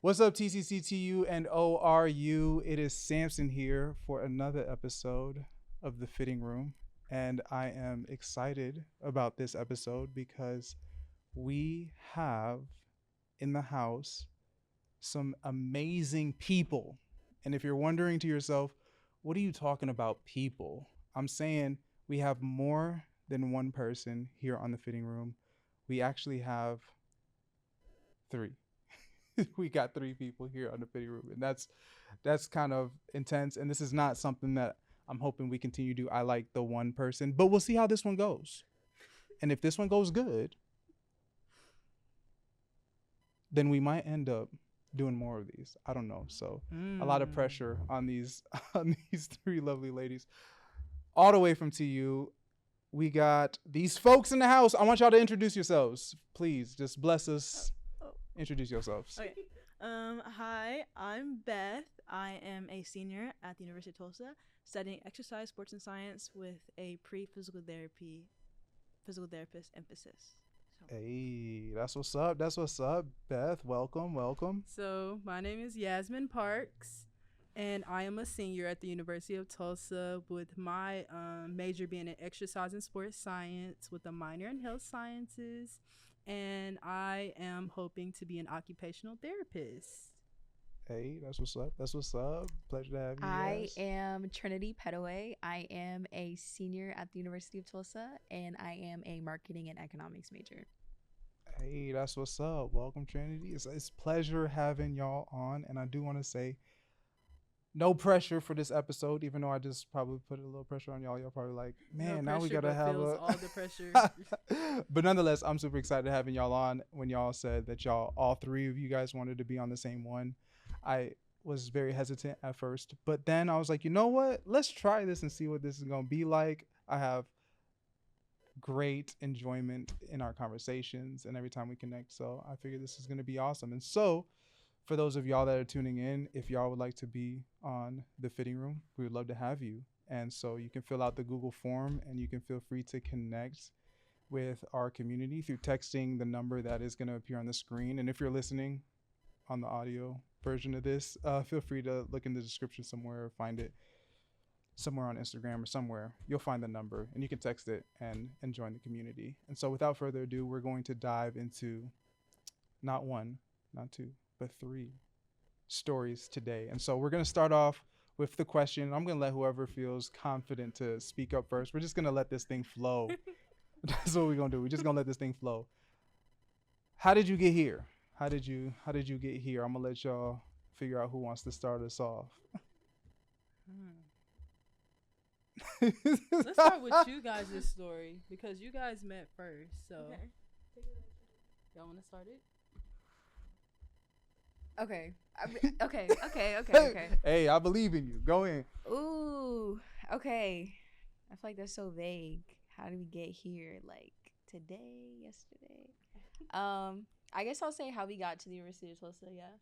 What's up, TCCTU and ORU? It is Samson here for another episode of The Fitting Room. And I am excited about this episode because we have in the house some amazing people. And if you're wondering to yourself, what are you talking about, people? I'm saying we have more than one person here on The Fitting Room. We actually have three. We got three people here on The Fitting Room, and that's kind of intense. And this is not something that I'm hoping we continue to do. I like the one person, but we'll see how this one goes. And if this one goes good, then we might end up doing more of these. I don't know. So a lot of pressure on these on these three lovely ladies. All the way from TU, we got these folks in the house. I want y'all to introduce yourselves. Please just bless us. Introduce yourselves. Okay. Hi, I'm Beth. I am a senior at the University of Tulsa, studying exercise, sports, and science with a physical therapist emphasis. Hey, that's what's up. That's what's up. Beth, welcome. So my name is Yazmin Parks, and I am a senior at the University of Tulsa with my major being in exercise and sports science with a minor in health sciences. And I am hoping to be an occupational therapist. Hey, that's what's up. That's what's up. Pleasure to have you. I am Trinity Petaway. I am a senior at the University of Tulsa, and I am a marketing and economics major. Hey, that's what's up. Welcome, Trinity. It's pleasure having y'all on. And I do want to say, no pressure for this episode, even though I just probably put a little pressure on y'all. Y'all probably like, man, No now we pressure, got to but have feels a... all the pressure. But nonetheless, I'm super excited having y'all on. When y'all said that all three of you guys wanted to be on the same one, I was very hesitant at first. But then I was like, you know what? Let's try this and see what this is going to be like. I have great enjoyment in our conversations and every time we connect. So I figured this is going to be awesome. And so for those of y'all that are tuning in, if y'all would like to be on The Fitting Room, we would love to have you. And so you can fill out the Google form and you can feel free to connect with our community through texting the number that is going to appear on the screen. And if you're listening on the audio version of this, feel free to look in the description somewhere or find it somewhere on Instagram or somewhere. You'll find the number and you can text it and join the community. And so without further ado, we're going to dive into not one, not two, but three stories today. And so we're going to start off with the question. I'm going to let whoever feels confident to speak up first. We're just going to let this thing flow. That's what we're going to do. We're just going to let this thing flow. How did you get here? How did you get here? I'm going to let y'all figure out who wants to start us off. Let's start with you guys' story because you guys met first. So, y'all want to start it? Okay. Okay. Hey, I believe in you. Go in. Ooh, okay. I feel like that's so vague. How did we get here? Like today, yesterday? I guess I'll say how we got to the University of Tulsa, yeah.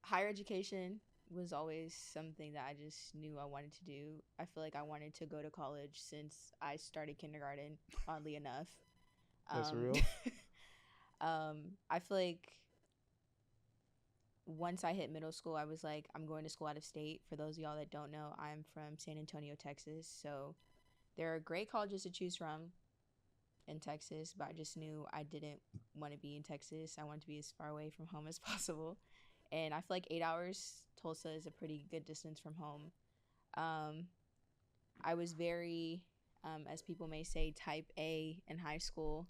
Higher education was always something that I just knew I wanted to do. I feel like I wanted to go to college since I started kindergarten, oddly enough. That's real. I feel like once I hit middle school, I was like, I'm going to school out of state. For those of y'all that don't know, I'm from San Antonio, Texas. So there are great colleges to choose from in Texas, but I just knew I didn't want to be in Texas. I wanted to be as far away from home as possible. And I feel like 8 hours, Tulsa is a pretty good distance from home. I was very, as people may say, type A in high school.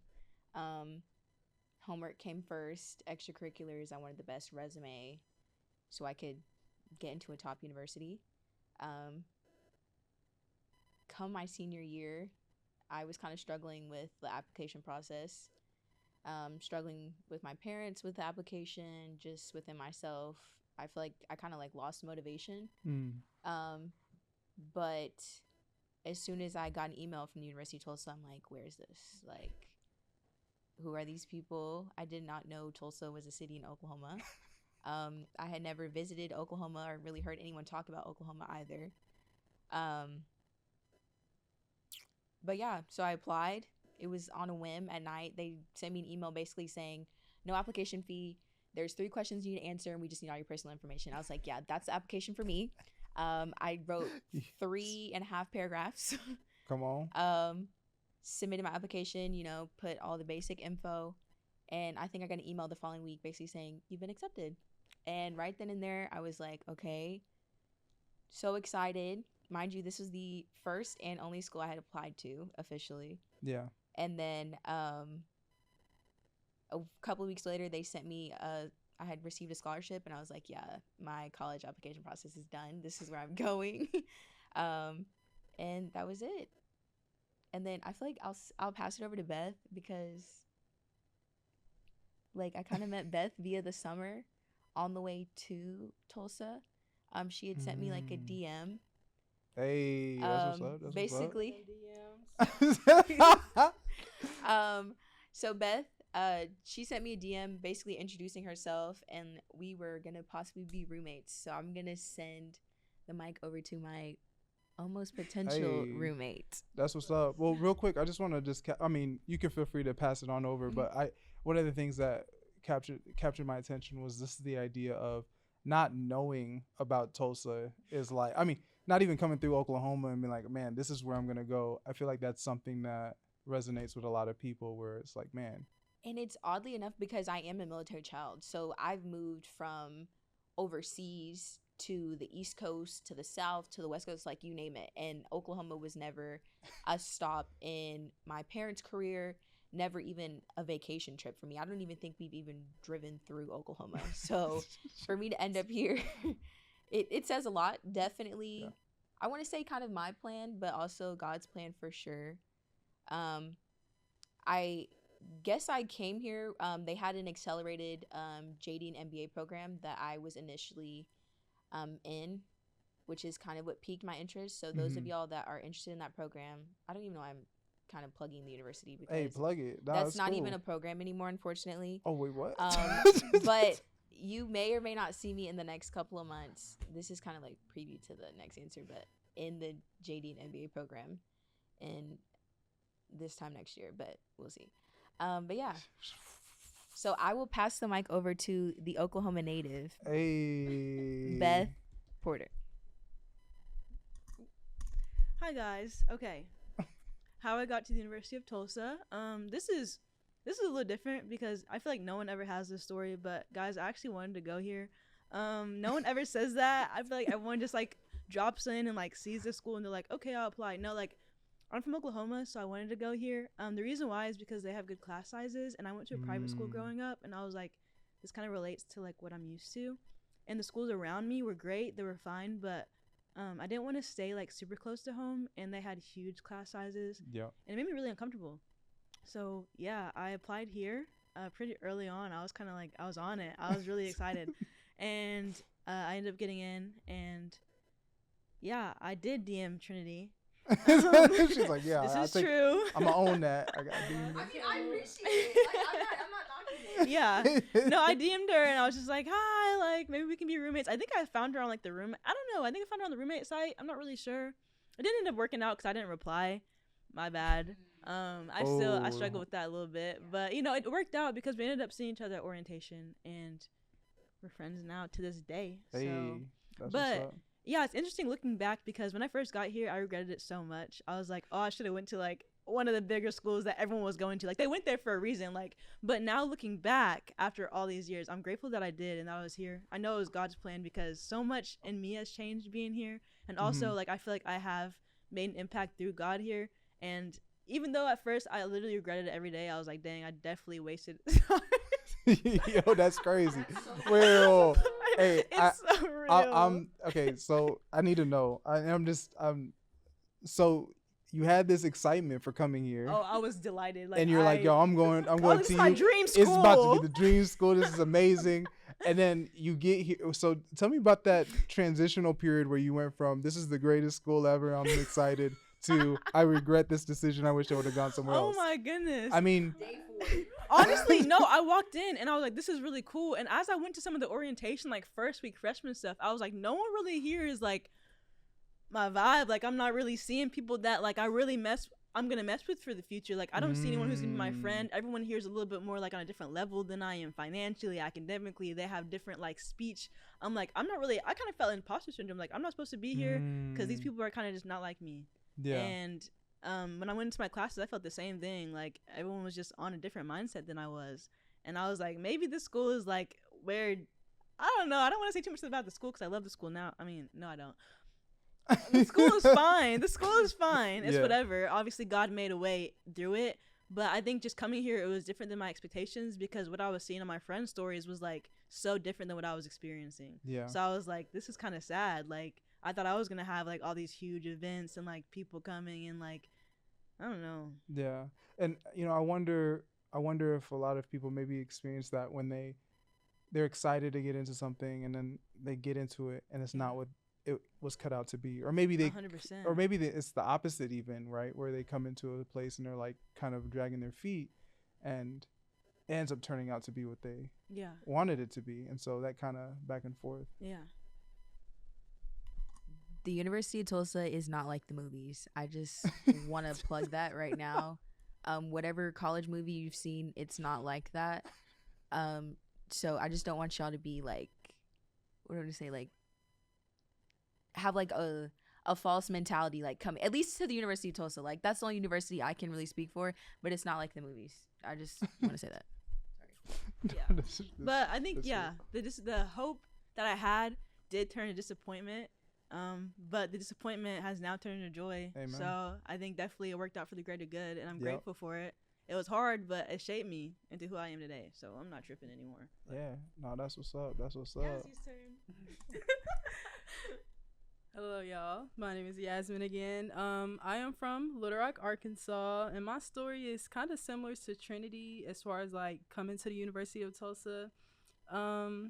Homework came first, extracurriculars. I wanted the best resume so I could get into a top university. Come my senior year, I was kind of struggling with the application process, struggling with my parents with the application, just within myself. I feel like I kind of like lost motivation. But as soon as I got an email from the University of Tulsa, I'm like, where's this? Like, who are these people? I did not know Tulsa was a city in Oklahoma. I had never visited Oklahoma or really heard anyone talk about Oklahoma either. But yeah, so I applied. it was on a whim at night. They sent me an email basically saying, no application fee. There's 3 questions you need to answer, and we just need all your personal information. I was like, yeah, that's the application for me. I wrote 3.5 paragraphs. Come on. Submitted my application, you know, put all the basic info. And I think I got an email the following week basically saying, you've been accepted. And right then and there, I was like, okay, so excited. Mind you, this was the first and only school I had applied to officially. Yeah. And then a couple of weeks later, they sent me I had received a scholarship, and I was like, yeah, my college application process is done. This is where I'm going. And that was it. And then I feel like I'll pass it over to Beth because, like, I kind of met Beth via the summer on the way to Tulsa. She had sent me like a DM. Hey, that's what's up. That's basically. What's up. So Beth, she sent me a DM basically introducing herself, and we were gonna possibly be roommates. So I'm gonna send the mic over to my almost potential roommate. That's what's up. Well, real quick, I just want to I mean, you can feel free to pass it on over, but one of the things that captured my attention was this, the idea of not knowing about Tulsa is like, I mean, not even coming through Oklahoma and being like, man, this is where I'm gonna go. I feel like that's something that resonates with a lot of people, where it's like, man. And it's oddly enough because I am a military child, so I've moved from overseas to the East Coast, to the South, to the West Coast, like you name it. And Oklahoma was never a stop in my parents' career, never even a vacation trip for me. I don't even think we've even driven through Oklahoma. So for me to end up here, it says a lot. Definitely, yeah. I want to say kind of my plan, but also God's plan for sure. I guess I came here. They had an accelerated JD and MBA program that I was initially in, which is kind of what piqued my interest. So those of y'all that are interested in that program, I don't even know why I'm kind of plugging the university, because plug it. That's not cool. Even a program anymore, unfortunately. Oh wait, what? But you may or may not see me in the next couple of months. This is kind of like preview to the next answer, but in the JD and MBA program in this time next year, but we'll see. But yeah. So I will pass the mic over to the Oklahoma native, Beth Porter. Hi guys. Okay. How I got to the University of Tulsa. This is a little different because I feel like no one ever has this story, but guys, I actually wanted to go here. No one ever says that. I feel like everyone just like drops in and like sees the school and they're like, okay, I'll apply. No, like, I'm from Oklahoma, so I wanted to go here. The reason why is because they have good class sizes, and I went to a private school growing up, and I was like, this kind of relates to like what I'm used to. And the schools around me were great, they were fine, but I didn't want to stay like super close to home, and they had huge class sizes. Yeah. And it made me really uncomfortable. So yeah, I applied here pretty early on. I was kind of like, I was on it. I was really excited. And I ended up getting in, and yeah, I did DM Trinity. She's like, yeah, this is true. I'm gonna own that. I mean, I appreciate it. Like, I'm not knocking it. Yeah. No, I DM'd her and I was just like, hi, like maybe we can be roommates. I think I found her on like the room. I don't know. I think I found her on the roommate site. I'm not really sure. It didn't end up working out because I didn't reply. My bad. I struggle with that a little bit, but you know, it worked out because we ended up seeing each other at orientation, and we're friends now to this day. Hey, so, that's but. What's up. Yeah, it's interesting looking back because when I first got here, I regretted it so much. I was like, oh, I should have went to like one of the bigger schools that everyone was going to. Like they went there for a reason. Like, but now looking back after all these years, I'm grateful that I did and that I was here. I know it was God's plan because so much in me has changed being here, and also like I feel like I have made an impact through God here. And even though at first I literally regretted it every day, I was like, dang, I definitely wasted. Yo, that's crazy. Well, hey, it's so real. I'm okay. So I need to know. So you had this excitement for coming here. Oh, I was delighted. Like, and you're like, yo, I'm going this to is my dream school. It's about to be the dream school. This is amazing. And then you get here. So tell me about that transitional period where you went from this is the greatest school ever, I'm excited, to I regret this decision. I wish I would have gone somewhere else. Oh my goodness. I mean, honestly, no, I walked in and I was like, this is really cool. And as I went to some of the orientation, like first week freshman stuff, I was like, no one really here is like my vibe. Like I'm not really seeing people that like I really mess. I'm gonna mess with for the future. Like I don't see anyone who's gonna be my friend. Everyone here is a little bit more like on a different level than I am financially, academically. They have different like speech. I'm like, I'm not really. I kind of felt imposter syndrome. Like I'm not supposed to be here because these people are kind of just not like me. Yeah. And when I went into my classes, I felt the same thing. Like everyone was just on a different mindset than I was, and I was like, maybe this school is like where. I don't know. I don't want to say too much about the school because I love the school now. I mean, no, I don't. The school is fine. The school is fine. It's whatever. Obviously, God made a way through it. But I think just coming here, it was different than my expectations because what I was seeing on my friends' stories was like so different than what I was experiencing. Yeah. So I was like, this is kind of sad. Like I thought I was gonna have like all these huge events and like people coming and like I don't know. Yeah. And I wonder if a lot of people maybe experience that when they're excited to get into something and then they get into it and it's not what it was cut out to be, or maybe 100%. or maybe it's the opposite even, right, where they come into a place and they're like kind of dragging their feet and it ends up turning out to be what they wanted it to be, and so that kind of back and forth. The University of Tulsa is not like the movies. I just want to plug that right now. Whatever college movie you've seen, it's not like that. So I just don't want y'all to be like, what do I say, like have like a false mentality, like come at least to the University of Tulsa. Like that's the only university I can really speak for, but it's not like the movies. I just want to say that. Sorry. But I think the hope that I had did turn to disappointment. But the disappointment has now turned into joy. Amen. So I think definitely it worked out for the greater good, and I'm grateful for it. It was hard, but it shaped me into who I am today. So I'm not tripping anymore. But. Yeah, no, that's what's up. That's what's up. Yazzy's turn. Hello, y'all. My name is Yazmin again. I am from Little Rock, Arkansas, and my story is kind of similar to Trinity as far as like coming to the University of Tulsa. Of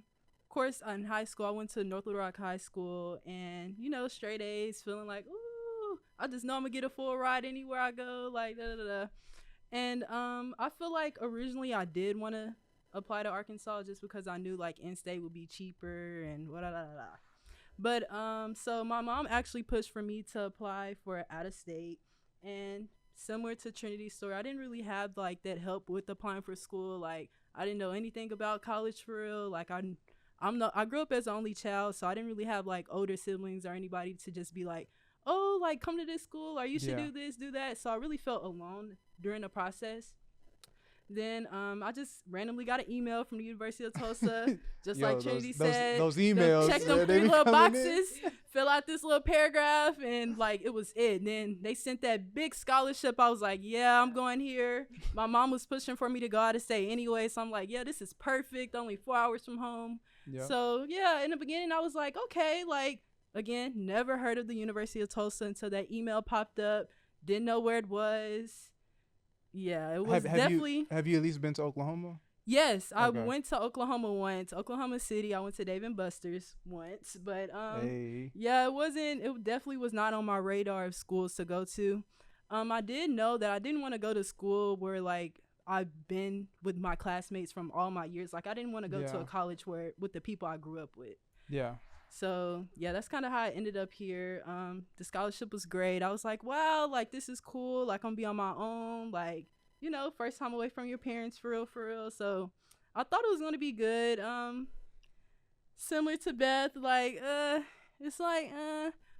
course, in high school, I went to North Little Rock High School, and straight A's, feeling like, ooh, I just know I'm gonna get a full ride anywhere I go, like da da da. And I feel like originally I did want to apply to Arkansas just because I knew like in-state would be cheaper and da da da da. But so my mom actually pushed for me to apply for out of state, and similar to Trinity's story, I didn't really have like that help with applying for school. Like I didn't know anything about college for real. Like I grew up as the only child, so I didn't really have like older siblings or anybody to just be like, oh, like come to this school or you should do this, do that. So I really felt alone during the process. Then I just randomly got an email from the University of Tulsa, just like Trinity said. Those emails. Check them 3 little boxes, fill out this little paragraph, and like it was it. And then they sent that big scholarship. I was like, yeah, I'm going here. My mom was pushing for me to go out of state anyway, so I'm like, yeah, this is perfect. Only 4 hours from home. Yep. So yeah, in the beginning I was like, okay, like again, never heard of the University of Tulsa until that email popped up. Didn't know where it was. Yeah, it was definitely. Have you at least been to Oklahoma? Yes, I went to Oklahoma once. Oklahoma City. I went to Dave and Buster's once, but yeah, it definitely was not on my radar of schools to go to. I did know that I didn't want to go to school where like I've been with my classmates from all my years. Like I didn't want to go to a college where with the people I grew up with. Yeah. So yeah, that's kind of how I ended up here. The scholarship was great. I was like, wow, like this is cool. Like I'm gonna be on my own. Like, first time away from your parents for real. So I thought it was gonna be good. Similar to Beth, like, it's like,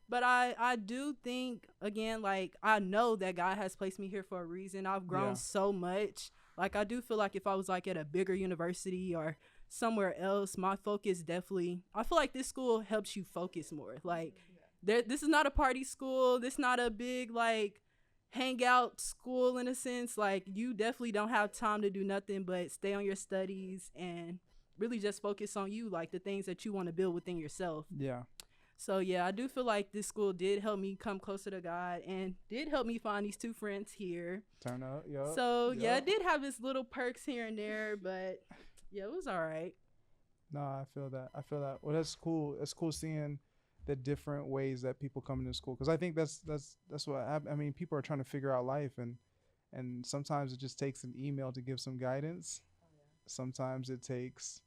but I do think again, like I know that God has placed me here for a reason. I've grown so much. Like I do feel like if I was like at a bigger university or somewhere else, my focus definitely, I feel like this school helps you focus more. Like this is not a party school. This is not a big like hangout school in a sense. Like you definitely don't have time to do nothing but stay on your studies and really just focus on you, like the things that you want to build within yourself. Yeah. So yeah, I do feel like this school did help me come closer to God and did help me find these 2 friends here. Turn up, yeah. So yeah, it did have its little perks here and there, but yeah, it was all right. No, I feel that. Well, that's cool. It's cool seeing the different ways that people come into school, because I think that's what I mean. People are trying to figure out life, and sometimes it just takes an email to give some guidance. Oh, yeah. Sometimes it takes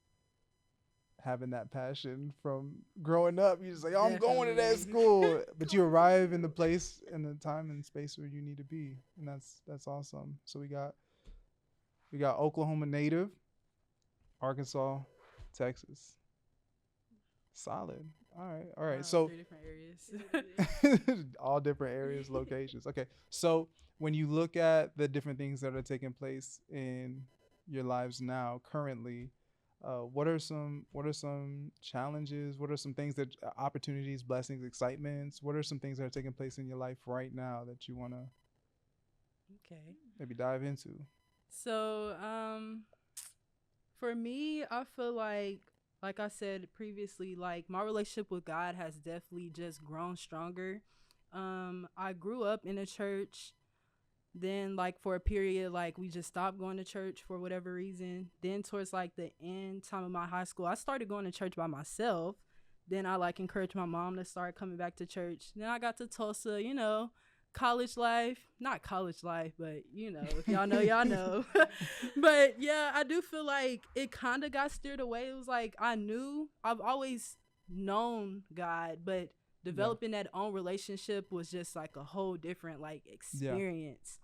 having that passion from growing up. You just like, oh, I'm going to that Definitely. school, but you arrive in the place and the time and space where you need to be, and that's awesome. So we got Oklahoma native, Arkansas, Texas. Solid. All right. Wow, So 3 different areas. all different areas, locations. Okay. So when you look at the different things that are taking place in your lives now, currently, what are some challenges? What are some things that opportunities, blessings, excitements? What are some things that are taking place in your life right now that you want to Okay. maybe dive into? So, for me, I feel like I said previously, like my relationship with God has definitely just grown stronger. I grew up in a church. Then, like for a period, like we just stopped going to church for whatever reason. Then, towards like the end time of my high school, I started going to church by myself. Then I like encouraged my mom to start coming back to church. Then I got to Tulsa, college life, not college life, but if y'all know, y'all know. But yeah, I do feel like it kind of got steered away. It was like I've always known God, but developing that own relationship was just like a whole different like experience.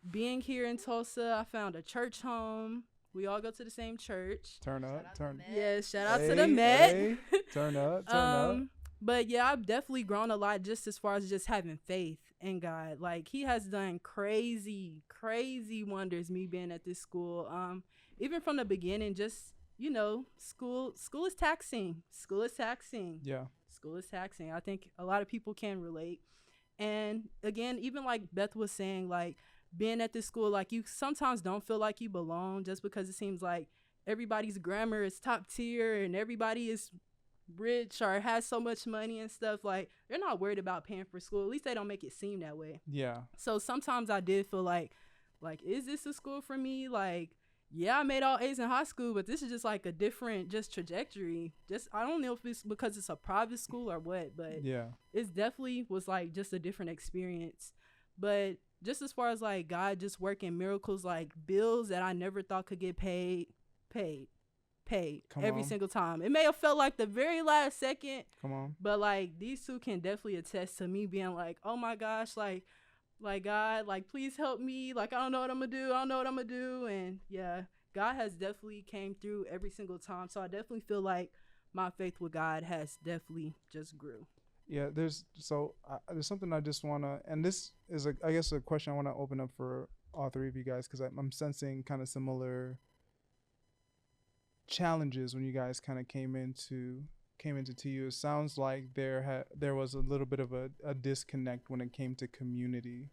Being here in Tulsa, I found a church home. We all go to the same church. Turn up, turn. Yes, shout out to Hey, the Met. hey, turn up, turn up. But yeah, I've definitely grown a lot just as far as just having faith in God. Like he has done crazy, crazy wonders me being at this school. Even from the beginning, just school is taxing. School is taxing. Yeah. School is taxing. I think a lot of people can relate. And again, even like Beth was saying, like being at this school, like you sometimes don't feel like you belong just because it seems like everybody's grammar is top tier and everybody is rich or has so much money and stuff. Like they're not worried about paying for school. At least they don't make it seem that way. Yeah. So sometimes I did feel like is this a school for me? Like, yeah, I made all A's in high school, but this is just like a different just trajectory. Just I don't know if it's because it's a private school or what, but Yeah. it's definitely was like just a different experience. But just as far as like God just working miracles, like bills that I never thought could get paid Come every on. single time. It may have felt like the very last second, Come on. but like these two can definitely attest to me being like, oh my gosh, like God, like please help me. Like I don't know what I'm gonna do. And yeah, God has definitely came through every single time. So I definitely feel like my faith with God has definitely just grew. Yeah, there's something I just want to, and this is I guess a question I want to open up for all three of you guys, because I'm sensing kind of similar challenges when you guys kind of came into TU. It sounds like there was a little bit of a disconnect when it came to community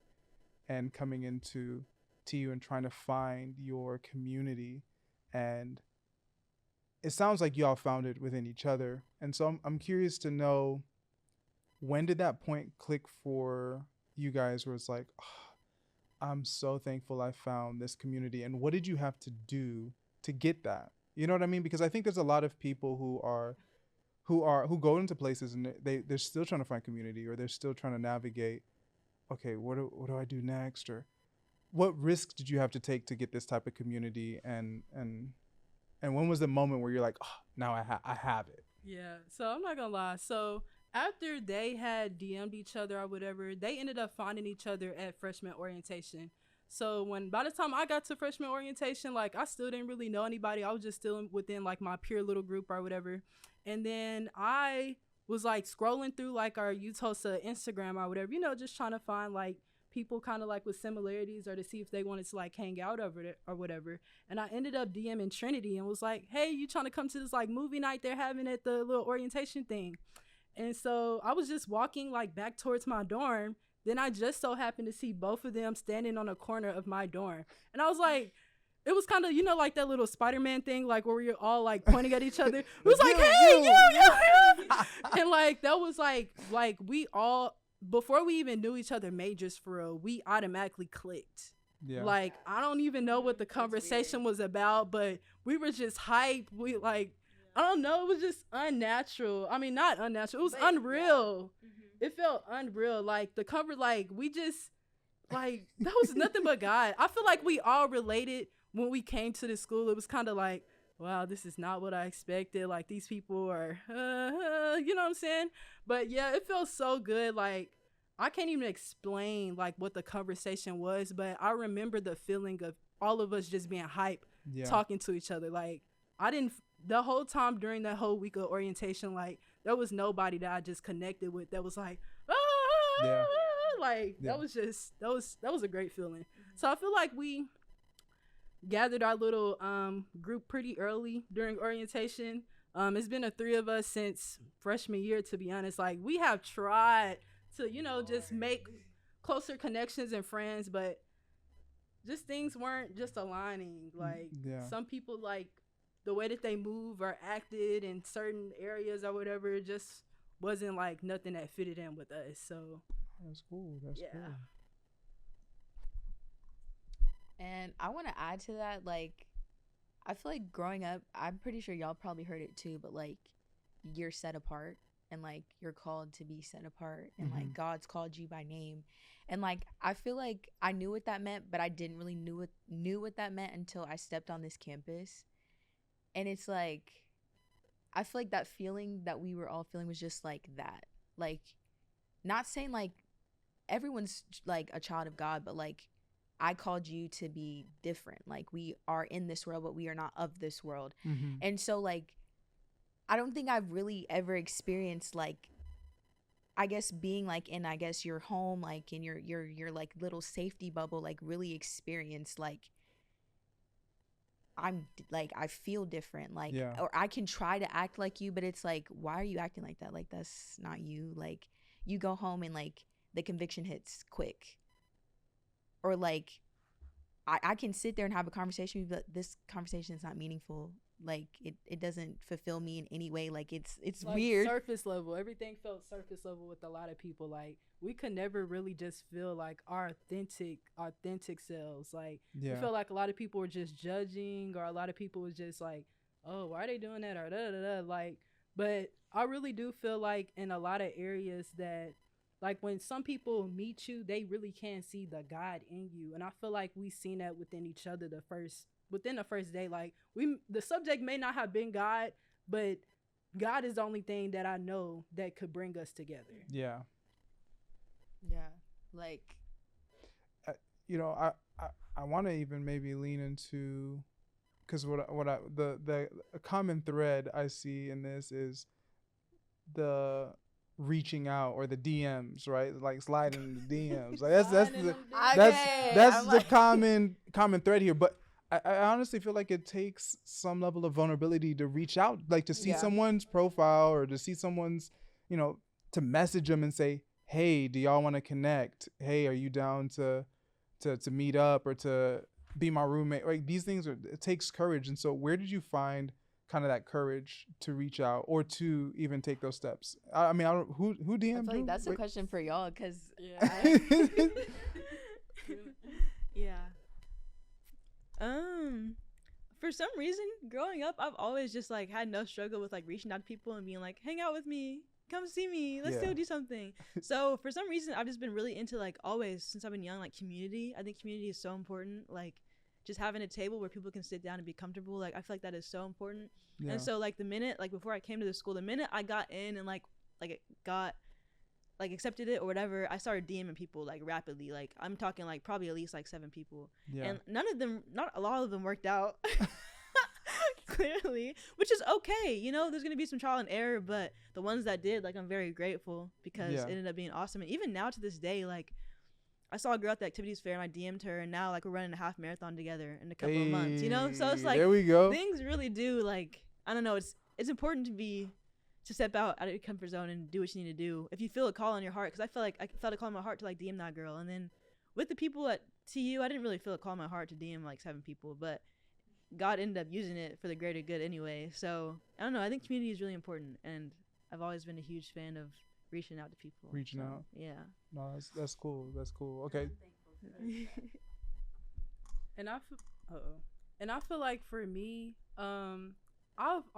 and coming into TU and trying to find your community, and it sounds like y'all found it within each other. And so I'm curious to know, when did that point click for you guys where it's like, oh, I'm so thankful I found this community, and what did you have to do to get that? You know what I mean? Because I think there's a lot of people who go into places and they're still trying to find community, or they're still trying to navigate, okay, what do I do next? Or what risks did you have to take to get this type of community? And when was the moment where you're like, oh, now I have it? Yeah. So I'm not gonna lie. So after they had DM'd each other or whatever, they ended up finding each other at freshman orientation. So by the time I got to freshman orientation, like I still didn't really know anybody. I was just still within like my peer little group or whatever. And then I was like scrolling through like our UTOSA Instagram or whatever, just trying to find like people kind of like with similarities, or to see if they wanted to like hang out over there or whatever. And I ended up DMing Trinity and was like, hey, you trying to come to this like movie night they're having at the little orientation thing? And so I was just walking like back towards my dorm. Then I just so happened to see both of them standing on a corner of my dorm. And I was like, it was kind of, like that little Spider-Man thing, like where we were all like pointing at each other. It was like, hey, you. And like, that was like we all, before we even knew each other majors for real, we automatically clicked. Yeah. Like, I don't even know what the conversation was about, but we were just hyped. We like, I don't know. It was just unnatural. I mean, not unnatural. It was unreal. Yeah. Mm-hmm. It felt unreal. Like the cover, like we just, like that was nothing but God. I feel like we all related when we came to the school. It was kind of like wow, this is not what I expected. Like, these people are, you know what I'm saying? But yeah, it felt so good. Like, I can't even explain like what the conversation was, but I remember the feeling of all of us just being hype, Yeah. talking to each other. Like, I didn't, the whole time during that whole week of orientation, like, there was nobody that I just connected with that was like, Yeah. like, Yeah. that was just, that was a great feeling. So I feel like we gathered our little group pretty early during orientation. It's been the three of us since freshman year, to be honest. Like, we have tried to, you know, just make closer connections and friends, but just things weren't just aligning. Like, Yeah. some people, like, the way that they move or acted in certain areas or whatever, it just wasn't like nothing that fitted in with us. So That's cool. That's yeah. cool. And I want to add to that, like, I feel like growing up, I'm pretty sure y'all probably heard it too, but like, you're set apart and like you're called to be set apart and like God's called you by name. And like, I feel like I knew what that meant, but I didn't really knew what that meant until I stepped on this campus. And it's like, I feel like that feeling that we were all feeling was just like that. Like, not saying like everyone's like a child of God, but like, I called you to be different. Like, we are in this world, but we are not of this world. And so like, I don't think I've really ever experienced like, I guess being like in, I guess your home, like in your like little safety bubble, like really experience like, I'm like, I feel different, like, Yeah. or I can try to act like you, but it's like, why are you acting like that? Like, that's not you. Like, you go home and like the conviction hits quick. Or like, I can sit there and have a conversation, but this conversation is not meaningful. Like, it doesn't fulfill me in any way. Like, it's like weird. surface level. Everything felt surface level with a lot of people. Like, we could never really just feel like our authentic selves. Like, Yeah. we felt like a lot of people were just judging, or a lot of people was just like, oh, why are they doing that, or da da da. Like, but I really do feel like in a lot of areas that, like, when some people meet you, they really can see the God in you. And I feel like we seen that within each other within the first day. Like, the subject may not have been God, but God is the only thing that I know that could bring us together. Yeah. Yeah. Like, You know, I want to even maybe lean into, because the common thread I see in this is the reaching out, or the DMs, right? Like, sliding in the DMs. Like, that's the like, common thread here. But I honestly feel like it takes some level of vulnerability to reach out, like to see Yeah. someone's profile, or to see someone's, you know, to message them and say, hey, do y'all want to connect? Hey, are you down to meet up, or to be my roommate? Like, these things it takes courage. And so where did you find kind of that courage to reach out, or to even take those steps? I mean, I don't, who I DM'd feel you? like that's a Wait. question for y'all, because Yeah. Yeah. For some reason, growing up, I've always just like had no struggle with like reaching out to people and being like, hang out with me, come see me, let's Yeah. go do something. So for some reason, I've just been really into, like, always since I've been young, like community. I think community is so important. Like, just having a table where people can sit down and be comfortable. Like, I feel like that is so important. Yeah. And so like the minute, like before I came to the school, the minute I got in and like it got like accepted it or whatever, I started DMing people like rapidly. Like, I'm talking like probably at least like 7 people. Yeah. And not a lot of them worked out. Clearly, which is okay. You know, there's gonna be some trial and error, but the ones that did, like, I'm very grateful, because Yeah. it ended up being awesome. And even now to this day, like, I saw a girl at the activities fair and I DM'd her, and now like we're running a half marathon together in a couple of months, you know? So it's like, there we go. things really do, like, I don't know, it's important to step out of your comfort zone and do what you need to do if you feel a call on your heart. Because I feel like I felt a call in my heart to like DM that girl, and then with the people at TU, I didn't really feel a call in my heart to DM like 7 people, but God ended up using it for the greater good anyway. So I don't know, I think community is really important, and I've always been a huge fan of reaching out to people. Reaching out. Yeah. No, that's cool. That's cool. Okay. And I feel like for me, I've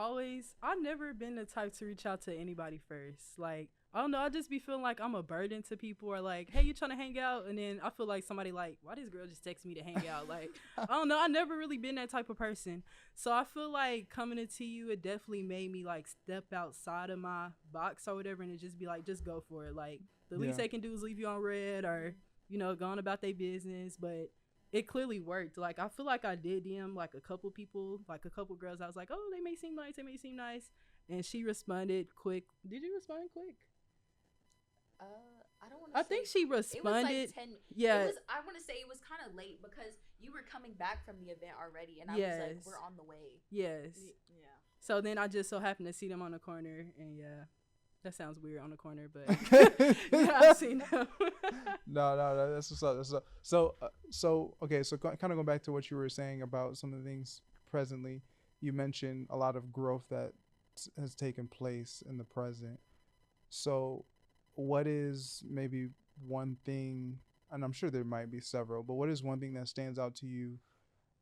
never been the type to reach out to anybody first. Like, I don't know. I just be feeling like I'm a burden to people, or like, hey, you trying to hang out? And then I feel like somebody like, why this girl just text me to hang out? Like, I don't know. I never really been that type of person. So I feel like coming to TU, it definitely made me like step outside of my box or whatever, and it just be like, just go for it. Like the least they can do is leave you on red, or go on about their business. But it clearly worked. Like I feel like I did DM like a couple people, like a couple girls. I was like, oh, they may seem nice. They may seem nice. And she responded quick. Did you respond quick? I don't want to. I think she responded. It was like 10. Yeah. I want to say it was kind of late because you were coming back from the event already, and I was like, we're on the way. Yes. Yeah. So then I just so happened to see them on the corner, and yeah, that sounds weird on the corner, but yeah, I've seen them. No, that's what's up. That's what's up. So okay, so kind of going back to what you were saying about some of the things presently, you mentioned a lot of growth that has taken place in the present. So what is maybe one thing, and I'm sure there might be several, but what is one thing that stands out to you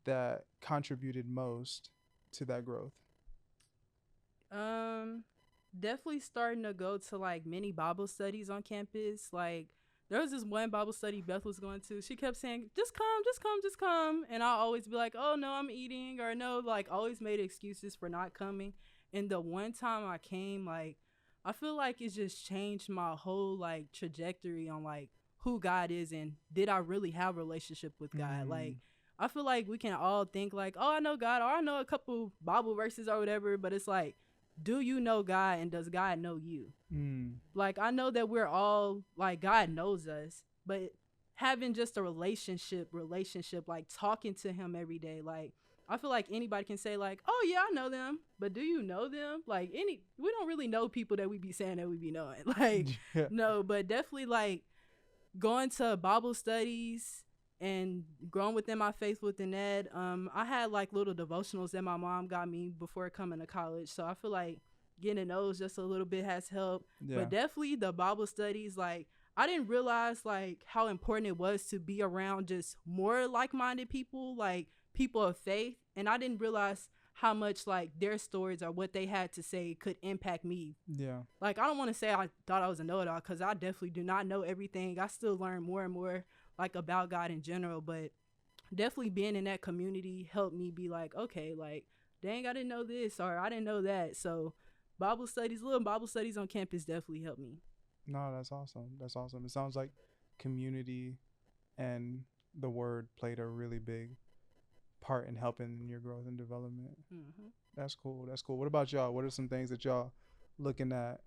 that contributed most to that growth? Definitely starting to go to like many Bible studies on campus. Like there was this one Bible study Beth was going to. She kept saying, just come, just come, just come. And I'll always be like, oh no, I'm eating, or no, like always made excuses for not coming. And the one time I came, like I feel like it's just changed my whole like trajectory on like who God is and did I really have a relationship with God. Like I feel like we can all think like, oh, I know God, or I know a couple Bible verses or whatever, but it's like, do you know God and does God know you? Like I know that we're all like God knows us, but having just a relationship, like talking to him every day, like I feel like anybody can say like, oh yeah, I know them, but do you know them? Like we don't really know people that we be saying that we be knowing. Like no, but definitely like going to Bible studies and growing within my faith within that. I had like little devotionals that my mom got me before coming to college, so I feel like getting those just a little bit has helped. But definitely the Bible studies, like I didn't realize like how important it was to be around just more like-minded people, like people of faith, and I didn't realize how much like their stories or what they had to say could impact me. Like I don't want to say I thought I was a know-it-all, because I definitely do not know everything. I still learn more and more like about God in general, but definitely being in that community helped me be like, okay, like dang, I didn't know this, or I didn't know that. So little Bible studies on campus definitely helped me. No, that's awesome. That's awesome. It sounds like community and the word played a really big part in helping in your growth and development. That's cool. That's cool. What about y'all? What are some things that y'all looking at?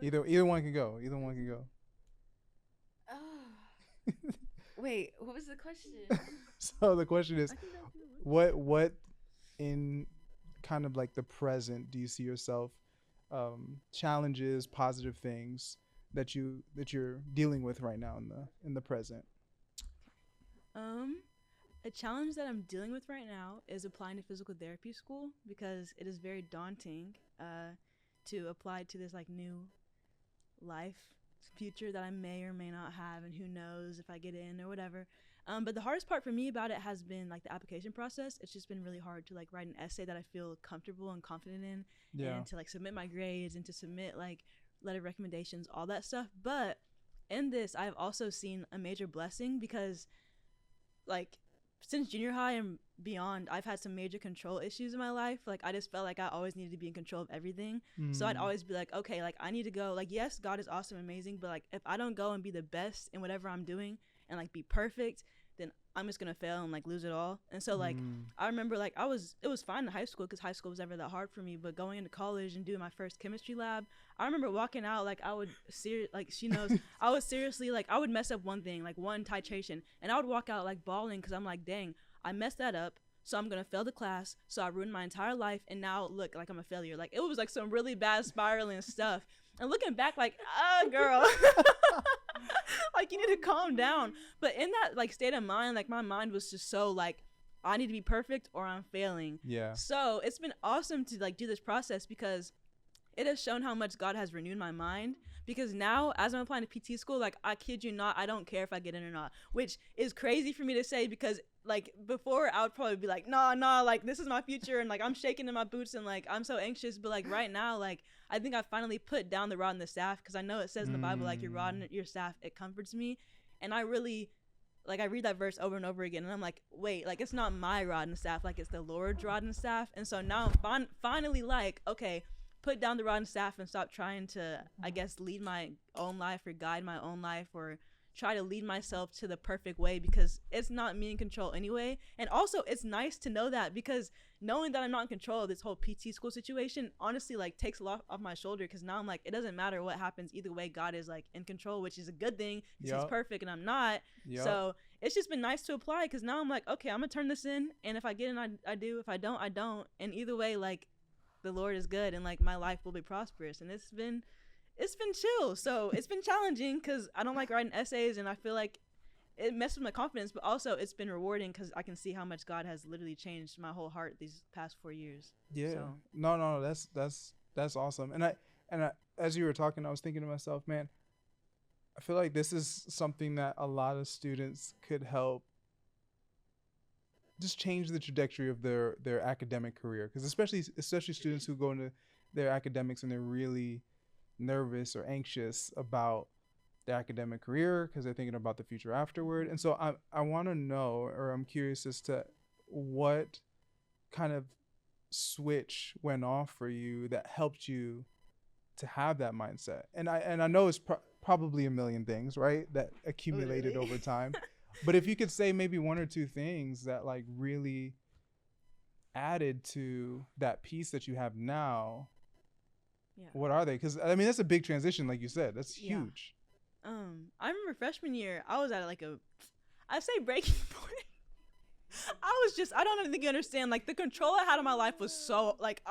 Either one can go. Either one can go. Wait, what was the question? So the question is, what in kind of like the present do you see yourself challenges, positive things that you're dealing with right now in the present? A challenge that I'm dealing with right now is applying to physical therapy school, because it is very daunting to apply to this like new life future that I may or may not have, and who knows if I get in or whatever. But the hardest part for me about it has been like the application process. It's just been really hard to like write an essay that I feel comfortable and confident in, and to like submit my grades and to submit like letter recommendations, all that stuff. But in this, I've also seen a major blessing, because like since junior high and beyond, I've had some major control issues in my life. Like I just felt like I always needed to be in control of everything. So I'd always be like, okay, like I need to go, like yes, God is awesome, amazing, but like if I don't go and be the best in whatever I'm doing and like be perfect, then I'm just gonna fail and like lose it all. And so like I remember like it was fine in high school, because high school was never that hard for me, but going into college and doing my first chemistry lab, I remember walking out like I would like she knows I was seriously like I would mess up one thing, like one titration, and I would walk out like bawling, because I'm like, dang, I messed that up, so I'm gonna fail the class, so I ruined my entire life, and now look like I'm a failure. Like it was like some really bad spiraling stuff, and looking back like, girl, like you need to calm down. But in that like state of mind, like my mind was just so like, I need to be perfect or I'm failing. So it's been awesome to like do this process, because it has shown how much God has renewed my mind, because now as I'm applying to PT school, like I kid you not, I don't care if I get in or not, which is crazy for me to say, because like before I would probably be like, nah, like this is my future, and like I'm shaking in my boots and like I'm so anxious. But like right now, like I think I finally put down the rod and the staff, because I know it says in the Bible, like your rod and your staff, it comforts me. And I really, like I read that verse over and over again, and I'm like, wait, like it's not my rod and staff, like it's the Lord's rod and staff. And so now I'm finally like, okay, put down the rod and staff and stop trying to, I guess, lead my own life or guide my own life or try to lead myself to the perfect way, because it's not me in control anyway. And also it's nice to know that, because knowing that I'm not in control of this whole PT school situation honestly like takes a lot off my shoulder, because now I'm like, it doesn't matter what happens, either way God is like in control, which is a good thing, because he's perfect and I'm not. So it's just been nice to apply, because now I'm like, okay, I'm gonna turn this in, and if I get in, I do. If I don't, I don't. And either way, like the Lord is good, and like my life will be prosperous. And it's been chill. So it's been challenging, because I don't like writing essays, and I feel like it messed with my confidence, but also it's been rewarding, because I can see how much God has literally changed my whole heart these past 4 years. Yeah. So. No, that's awesome. And I, as you were talking, I was thinking to myself, man, I feel like this is something that a lot of students could help just change the trajectory of their academic career, because especially students who go into their academics and they're really nervous or anxious about their academic career because they're thinking about the future afterward. And so I want to know, or I'm curious as to what kind of switch went off for you that helped you to have that mindset. And I know it's probably a million things, right, that accumulated over time. But if you could say maybe one or two things that like really added to that piece that you have now, what are they? Because I mean, that's a big transition, like you said. That's huge. I remember freshman year, I was at like I say breaking point. I don't even think you understand. Like the control I had in my life was so like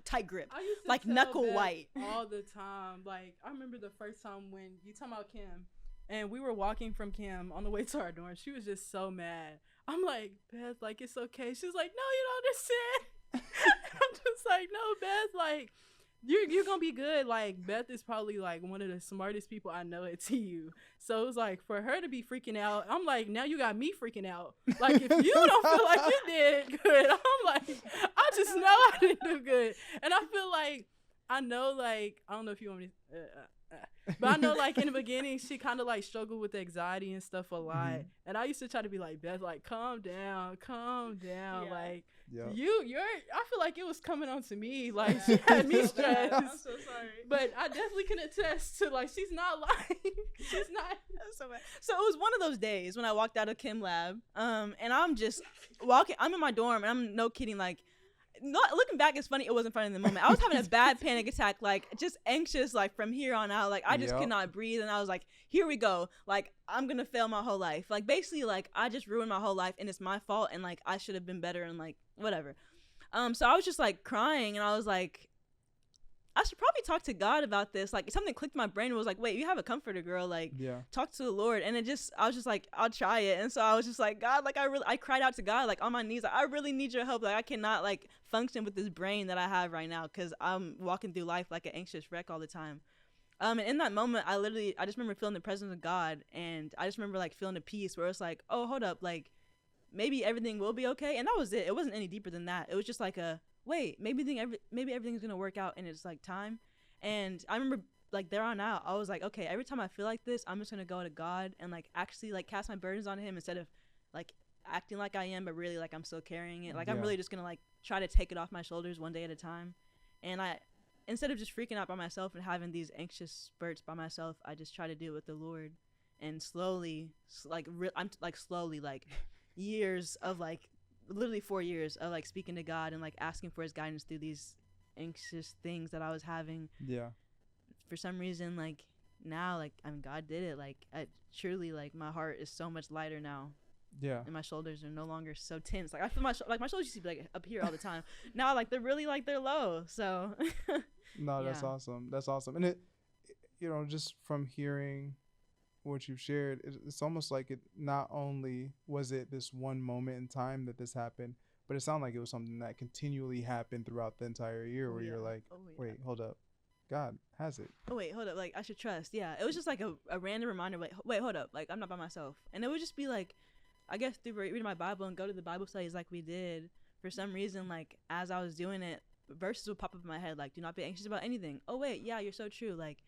tight grip, like knuckle white all the time. Like I remember the first time when you talking about Kim, and we were walking from Kim on the way to our dorm. She was just so mad. I'm like, Beth, like it's okay. She's like, no, you don't understand. I'm just like, no, Beth, like you're gonna be good. Like Beth is probably like one of the smartest people I know at TU. So it was like for her to be freaking out, I'm like, now you got me freaking out. Like if you don't feel like you did good, I'm like, I just know I didn't do good. And I feel like I know, like I don't know if you want me to but I know like in the beginning she kind of like struggled with anxiety and stuff a lot. And I used to try to be like, Beth, like calm down, like you're I feel like it was coming on to me, like she had me stressed. I'm so sorry, but I definitely can attest to like she's not lying. She's not. So bad. So it was one of those days when I walked out of Kim lab, and I'm just walking. I'm in my dorm, and I'm no kidding, like. Not looking back, it's funny. It wasn't funny in the moment. I was having a bad panic attack, like just anxious, like from here on out. Like I just could not breathe, and I was like, "Here we go. Like I'm gonna fail my whole life. Like basically, like I just ruined my whole life, and it's my fault. And like I should have been better, and like whatever." So I was just like crying, and I was like, I should probably talk to God about this. Like something clicked in my brain and was like, wait, you have a comforter, girl. Like talk to the Lord. And I was just like, I'll try it. And so I was just like, God, like I cried out to God, like on my knees. Like, I really need your help. Like I cannot like function with this brain that I have right now, because I'm walking through life like an anxious wreck all the time. And in that moment, I just remember feeling the presence of God. And I just remember like feeling the peace where it's like, oh, hold up. Like maybe everything will be okay. And that was it. It wasn't any deeper than that. It was just like wait, maybe everything's gonna work out, and it's like time. And I remember like there on out, I was like, okay, every time I feel like this, I'm just gonna go to God and like actually like cast my burdens on him, instead of like acting like I am, but really like I'm still carrying it. Like I'm really just gonna like try to take it off my shoulders one day at a time. And instead of just freaking out by myself and having these anxious spurts by myself, I just try to do it with the Lord. And slowly, I'm like slowly, like years of like literally 4 years of like speaking to God and like asking for his guidance through these anxious things that I was having. For some reason, like now, like I mean, God did it. Like I truly, like my heart is so much lighter now. And my shoulders are no longer so tense. Like I feel my shoulders used to be like up here all the time. Now like they're really like they're low. So that's awesome. That's awesome. And it, just from hearing what you've shared, it's almost like it not only was it this one moment in time that this happened, but it sounded like it was something that continually happened throughout the entire year, where you're like, wait, hold up, God has it. Oh wait, hold up. Like I should trust. Yeah, it was just like a random reminder. Like wait, hold up. Like I'm not by myself. And it would just be like, I guess through reading my Bible and go to the Bible studies like we did. For some reason, like as I was doing it, verses would pop up in my head. Like, do not be anxious about anything. Oh wait, yeah, you're so true. Like,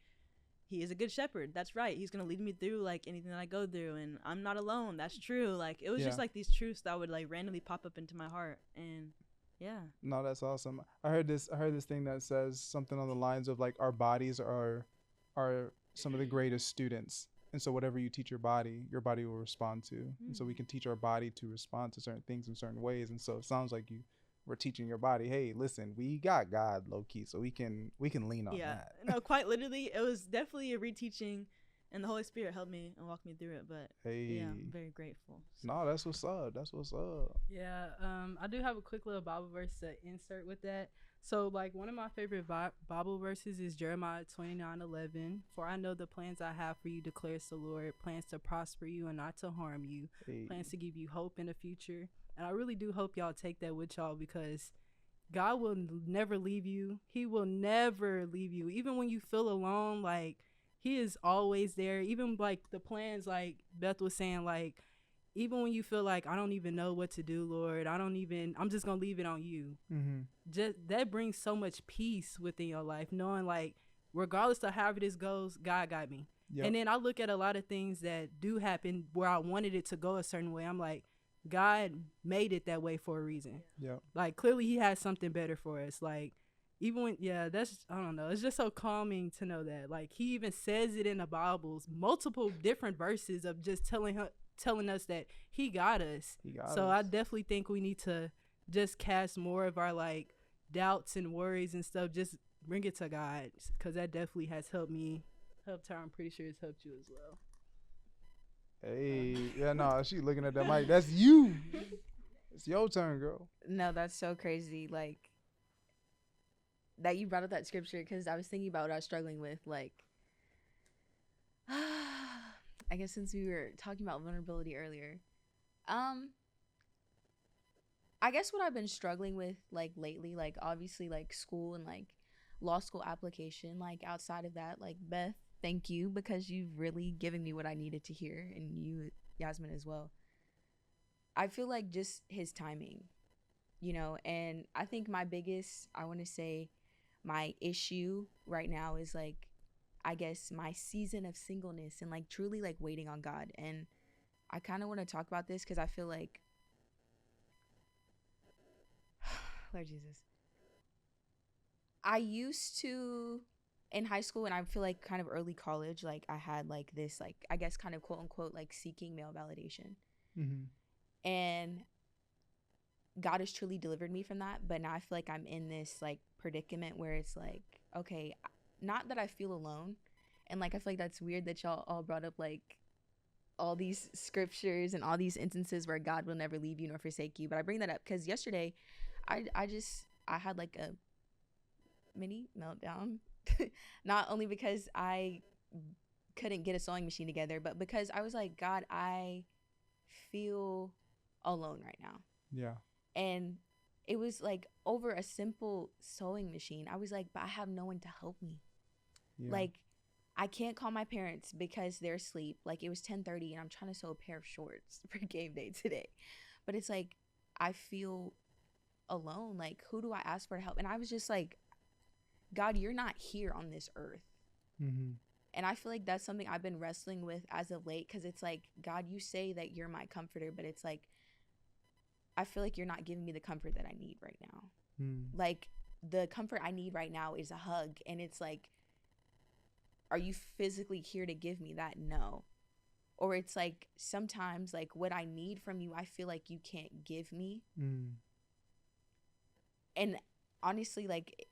he is a good shepherd. That's right. He's gonna lead me through like anything that I go through, and I'm not alone. That's true. Like it was just like these truths that would like randomly pop up into my heart, and yeah. No, that's awesome. I heard this thing that says something on the lines of like our bodies are some of the greatest students. And so whatever you teach your body will respond to. And so we can teach our body to respond to certain things in certain ways. And so it sounds like we're teaching your body, hey, listen, we got God low key, so we can lean on that. No, quite literally, it was definitely a reteaching, and the Holy Spirit helped me and walked me through it. But yeah, I'm very grateful. So. No, that's what's up. That's what's up. Yeah, I do have a quick little Bible verse to insert with that. So, like, one of my favorite Bible verses is Jeremiah 29:11. For I know the plans I have for you, declares the Lord, plans to prosper you and not to harm you, plans to give you hope in the future. And I really do hope y'all take that with y'all, because God will never leave you. He will never leave you. Even when you feel alone, like, he is always there. Even, like, the plans, like Beth was saying, like, even when you feel like, I don't even know what to do, Lord, I'm just going to leave it on you. Mm-hmm. Just that brings so much peace within your life, knowing, like, regardless of how this goes, God got me. Yep. And then I look at a lot of things that do happen where I wanted it to go a certain way. I'm like, God made it that way for a reason. Yeah. Like, clearly he has something better for us. Like, even when, that's, I don't know. It's just so calming to know that. Like, he even says it in the Bibles, multiple different verses of just telling us that he got us. So I definitely think we need to just cast more of our, like, doubts and worries and stuff. Just bring it to God, because that definitely has helped me. Helped her. I'm pretty sure it's helped you as well. Hey, yeah, no, she looking at that mic. That's you. It's your turn, girl. No, that's so crazy. Like, that you brought up that scripture, because I was thinking about what I was struggling with. Like, I guess since we were talking about vulnerability earlier, I guess what I've been struggling with, like, lately, like, obviously, like, school and, like, law school application, like, outside of that, like, Beth, thank you, because you've really given me what I needed to hear, and you, Yazmin, as well. I feel like just his timing, you know, and I think my issue right now is, like, I guess my season of singleness and, like, truly, like, waiting on God. And I kind of want to talk about this because I feel like, Lord Jesus, I used to, in high school, and I feel like kind of early college, like, I had, like, this, like, I guess kind of quote unquote, like, seeking male validation. Mm-hmm. And God has truly delivered me from that. But now I feel like I'm in this, like, predicament where it's like, okay, not that I feel alone. And, like, I feel like that's weird that y'all all brought up, like, all these scriptures and all these instances where God will never leave you nor forsake you. But I bring that up because yesterday I had, like, a mini meltdown. Not only because I couldn't get a sewing machine together, but because I was like, God, I feel alone right now. Yeah. And it was, like, over a simple sewing machine. I was like, but I have no one to help me. Yeah. Like, I can't call my parents because they're asleep. Like, it was 10:30 and I'm trying to sew a pair of shorts for game day today. But it's like, I feel alone. Like, who do I ask for help? And I was just like, God, you're not here on this earth. Mm-hmm. And I feel like that's something I've been wrestling with as of late, because it's like, God, you say that you're my comforter, but it's like, I feel like you're not giving me the comfort that I need right now. Like, the comfort I need right now is a hug. And it's like, are you physically here to give me that? No. Or it's like, sometimes, like, what I need from you, I feel like you can't give me. And honestly, like,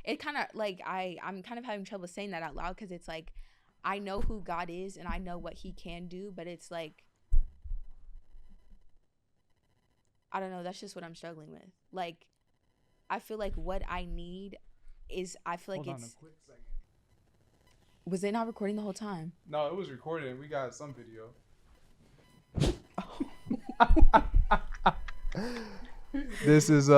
it kind of, like, I'm kind of having trouble saying that out loud, because it's like, I know who God is and I know what he can do, but it's like, I don't know, that's just what I'm struggling with. Like, I feel like what I need is, I feel like Hold on a quick second. Was it not recording the whole time? No, it was recording. We got some video. This is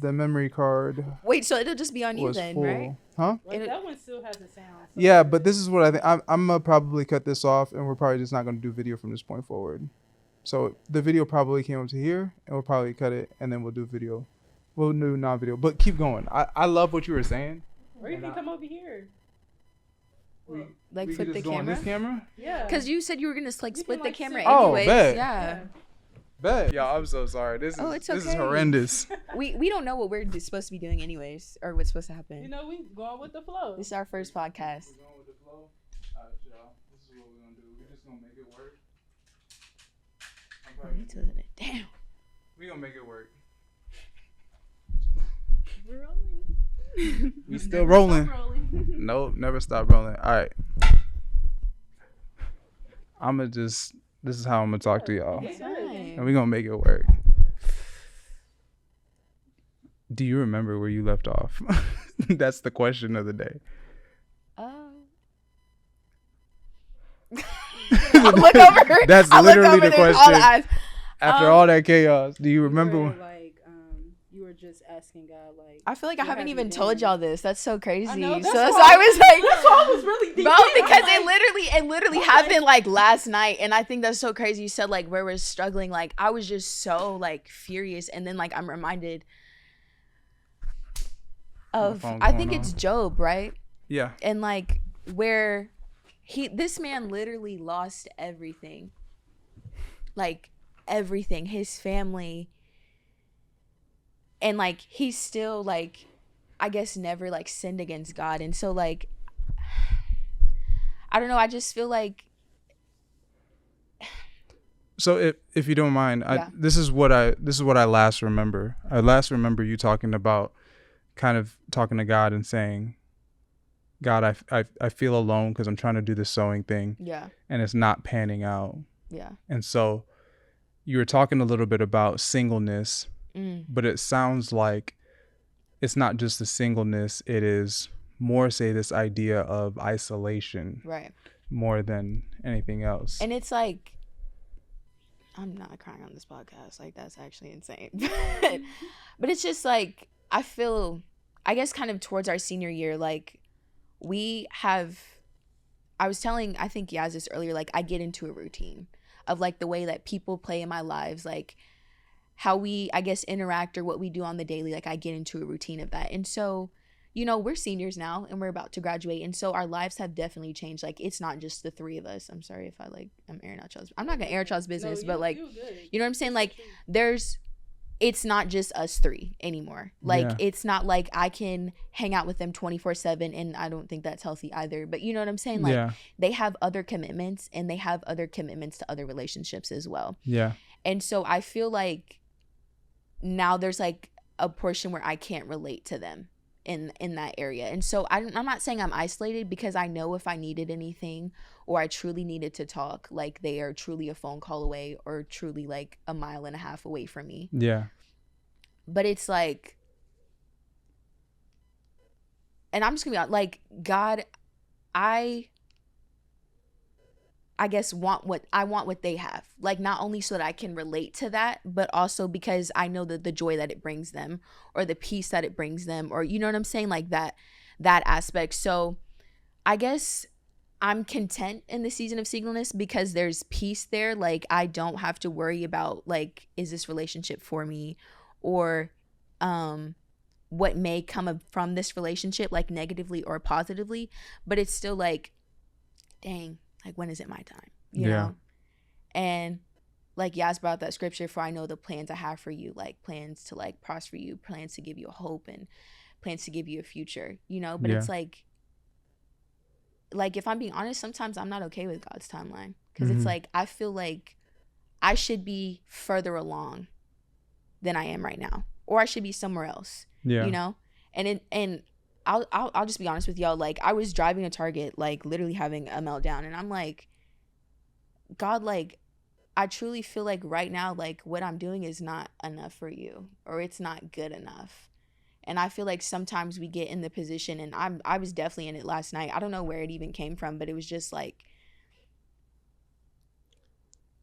the memory card Wait, so it'll just be on you was then, full. right? Huh? Like that one still has a sound. So Yeah, but this is what I think. I'm gonna probably cut this off, and we're probably just not gonna do video from this point forward. So the video probably came up to here, and we'll probably cut it, and then we'll do video. We'll do non-video, but keep going. I love what you were saying. Or you can come over here. Like we flip could the just go on camera. this camera. Yeah. Because you said you were gonna like You split can, the like, camera sit- Oh, anyways. bet. Yeah. Bet. Yeah, I'm so sorry. This is Oh, it's this is okay. horrendous. We don't know what we're supposed to be doing anyways, or what's supposed to happen. You know, we going with the flow. This is our first podcast. We're going with the flow. Alright, y'all. This is what we're gonna do. We're just gonna make it work. Damn. We're gonna make it work. We're rolling. We still rolling. Stop rolling. Nope, never stop rolling. All right. This is how I'm gonna talk to y'all, Okay, and good. we're gonna make it work. Do you remember where you left off? That's the question of the day. I'll look over. That's I'll look literally over the there, all question. the eyes. After all that chaos, do you You remember? were, like, you were just asking God, like. I feel like I what haven't have you even been told in? y'all this. That's so crazy. I know, So that's that's why- why I was like, That's why I was really thinking. bro, because I'm like, it literally happened like last night, and I think that's so crazy. You said like where we're struggling, like I was just so like furious, and then like I'm reminded of phone I going think it's on. Job, right? Yeah. And like where this man literally lost everything, like everything, his family, and like he's still like I guess never like sinned against God. And so like I don't know, I just feel like So if you don't mind, Yeah. this is what I last remember. I last remember you talking about, kind of talking to God and saying, God, I feel alone because I'm trying to do this sewing thing yeah, and it's not panning out. yeah. And so you were talking a little bit about singleness, Mm. but it sounds like it's not just the singleness. It is more, say, this idea of isolation Right. more than anything else. And it's like I'm not crying on this podcast, like that's actually insane. But it's just like I feel I guess kind of towards our senior year, like I was telling I think Yaz this earlier, like I get into a routine of like the way that people play in my lives, like how we I guess interact or what we do on the daily, like I get into a routine of that. And so you know, we're seniors now and we're about to graduate. And so our lives have definitely changed. Like, it's not just the three of us. I'm sorry if I'm airing out y'all's. I'm not going to air out y'all's business, but like, you know what I'm saying? Like, it's not just us three anymore. Like, Yeah. it's not like I can hang out with them 24/7. And I don't think that's healthy either. But you know what I'm saying? Like, Yeah. they have other commitments and they have other commitments to other relationships as well. Yeah. And so I feel like now there's like a portion where I can't relate to them in that area. And so I'm not saying I'm isolated, because I know if I needed anything or I truly needed to talk, like they are truly a phone call away or truly like a mile and a half away from me. Yeah. But it's like, and I'm just gonna be honest, like, God, I guess want what they have, like not only so that I can relate to that, but also because I know that the joy that it brings them or the peace that it brings them, or you know what I'm saying, like that aspect. So I guess I'm content in the season of singleness because there's peace there. Like I don't have to worry about like, is this relationship for me, or what may come from this relationship, like negatively or positively. But it's still like, dang, like when is it my time, you Yeah. know? And like Yas brought that scripture, for I know the plans I have for you, like plans to like prosper you, plans to give you a hope, and plans to give you a future, you know? But Yeah. it's like if I'm being honest, sometimes I'm not okay with God's timeline, because Mhm. it's like I feel like I should be further along than I am right now, or I should be somewhere else, Yeah. you know? And I'll just be honest with y'all. Like I was driving to Target, like literally having a meltdown, and I'm like, God, like I truly feel like right now, like what I'm doing is not enough for you, or it's not good enough. And I feel like sometimes we get in the position, and I was definitely in it last night. I don't know where it even came from, but it was just like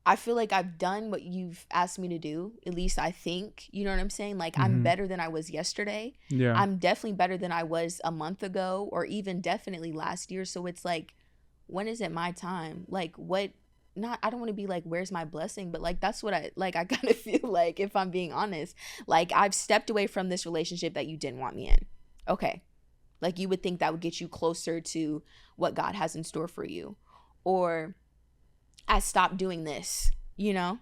I feel like I've done what you've asked me to do. At least I think, you know what I'm saying? Like, I'm better than I was yesterday. Yeah. I'm definitely better than I was a month ago, or even definitely last year. So it's like, when is it my time? Like, what? Not, I don't want to be like, where's my blessing? But like, that's what I kind of feel like, if I'm being honest. Like, I've stepped away from this relationship that you didn't want me in. Okay. Like, you would think that would get you closer to what God has in store for you. Or I stopped doing this, you know?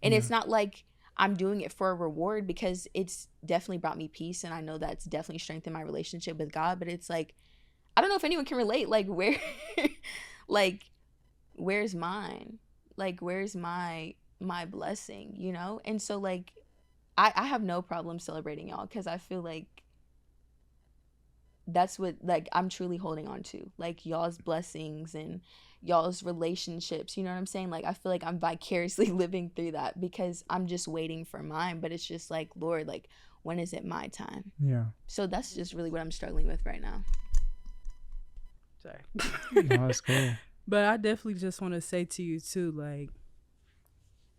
And it's not like I'm doing it for a reward, because it's definitely brought me peace. And I know that's definitely strengthened my relationship with God. But it's like, I don't know if anyone can relate. Like, where, like, where's mine? Like, where's my blessing, you know? And so, like, I have no problem celebrating y'all, because I feel like that's what, like, I'm truly holding on to, like, y'all's blessings and y'all's relationships, you know what I'm saying? Like, I feel like I'm vicariously living through that, because I'm just waiting for mine. But it's just like, Lord, like, when is it my time? Yeah. So that's just really what I'm struggling with right now. Sorry. No, that's cool. But I definitely just want to say to you too, like,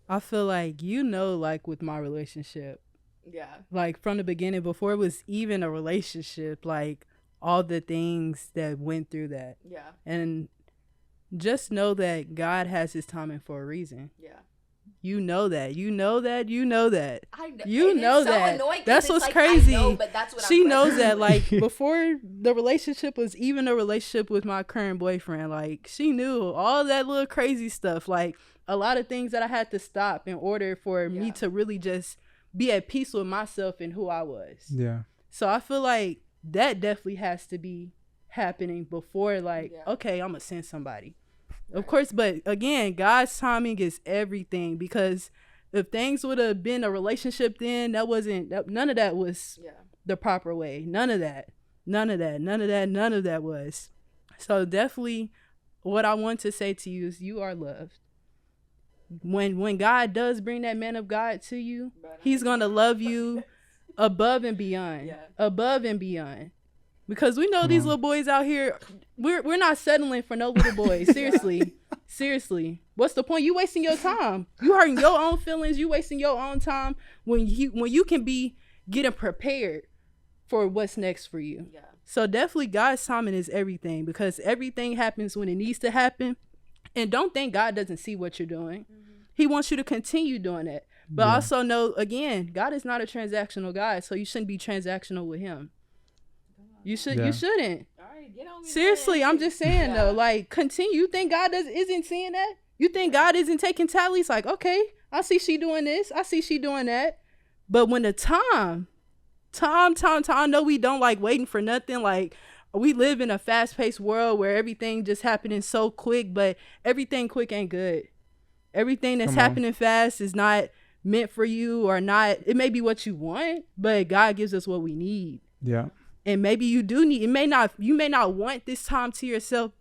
I feel like, you know, like, with my relationship, Yeah. like, from the beginning, before it was even a relationship, like, all the things that went through that. Yeah. And just know that God has his timing for a reason. Yeah. You know that. You know that. You know that. I know. You And know it's so that. annoying 'cause That's it's what's like, crazy. I know, but that's what She I'm knows like. that, like, before the relationship was even a relationship with my current boyfriend, like, she knew all that little crazy stuff, like, a lot of things that I had to stop in order for me to really just be at peace with myself and who I was. Yeah. So I feel like that definitely has to be happening before, like, okay, I'm gonna send somebody. Right. Of course, but again, God's timing is everything, because if things would have been a relationship, then none of that was the proper way. None of that was. So definitely what I want to say to you is, you are loved. When God does bring that man of God to you, he's going to love you above and beyond. Above and beyond. Because we know these little boys out here, we're not settling for no little boys. Seriously. Seriously. What's the point? You wasting your time. You hurting your own feelings. You wasting your own time when you can be getting prepared for what's next for you. Yeah. So definitely God's timing is everything, because everything happens when it needs to happen. And don't think God doesn't see what you're doing. Mm-hmm. He wants you to continue doing it. But also know, again, God is not a transactional God, so you shouldn't be transactional with him. You shouldn't. All right, get on me. Seriously, I'm just saying though, like, continue. You think God isn't seeing that? You think God isn't taking tallies? Like, okay, I see she doing this. I see she doing that. But when the time, I know we don't like waiting for nothing. Like, we live in a fast-paced world where everything just happening so quick, but everything quick ain't good. Everything that's happening fast is not meant for you, or not. It may be what you want, but God gives us what we need. Yeah. And maybe you do need, you may not want this time to yourself,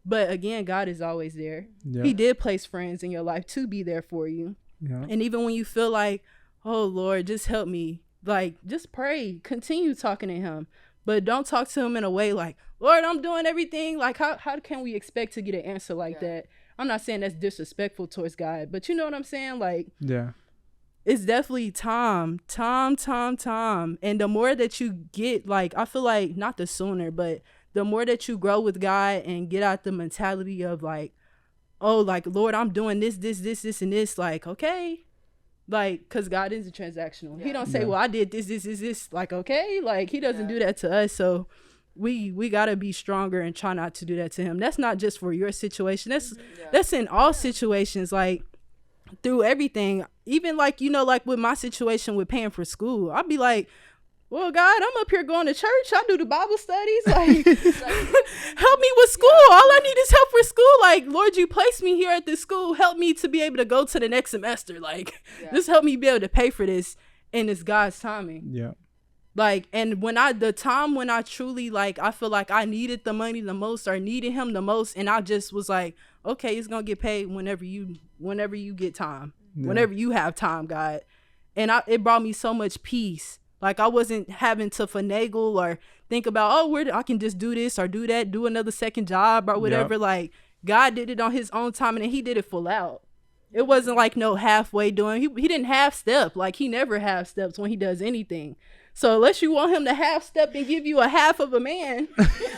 but again, God is always there. Yeah. He did place friends in your life to be there for you. Yeah. And even when you feel like, oh Lord, just help me, like, just pray, continue talking to him. But don't talk to him in a way like, Lord, I'm doing everything. Like, how can we expect to get an answer like that? I'm not saying that's disrespectful towards God, but you know what I'm saying? Like, yeah, it's definitely time. And the more that you get, like, I feel like, not the sooner, but the more that you grow with God and get out the mentality of like, oh, like, Lord, I'm doing this, and this, like, okay. Like, because God isn't transactional. He don't say, well, I did this. Like, okay. Like, he doesn't do that to us. So we got to be stronger and try not to do that to him. That's not just for your situation. That's in all situations, like, through everything. Even, like, you know, like with my situation with paying for school, I'd be like, well, God, I'm up here going to church. I do the Bible studies. Like, help me with school. All I need is help for school. Like, Lord, you placed me here at this school. Help me to be able to go to the next semester. Like, just help me be able to pay for this. And it's God's timing. Yeah. Like, and when I truly, like, I feel like I needed the money the most, or needed him the most, and I just was like, okay, it's going to get paid whenever you get time, whenever you have time, God. And it brought me so much peace. Like, I wasn't having to finagle or think about, oh, I can just do this or do that, do another second job or whatever. Yep. Like, God did it on his own time, and he did it full out. It wasn't like no halfway doing. He didn't half step. Like, he never half steps when he does anything. So unless you want him to half step and give you a half of a man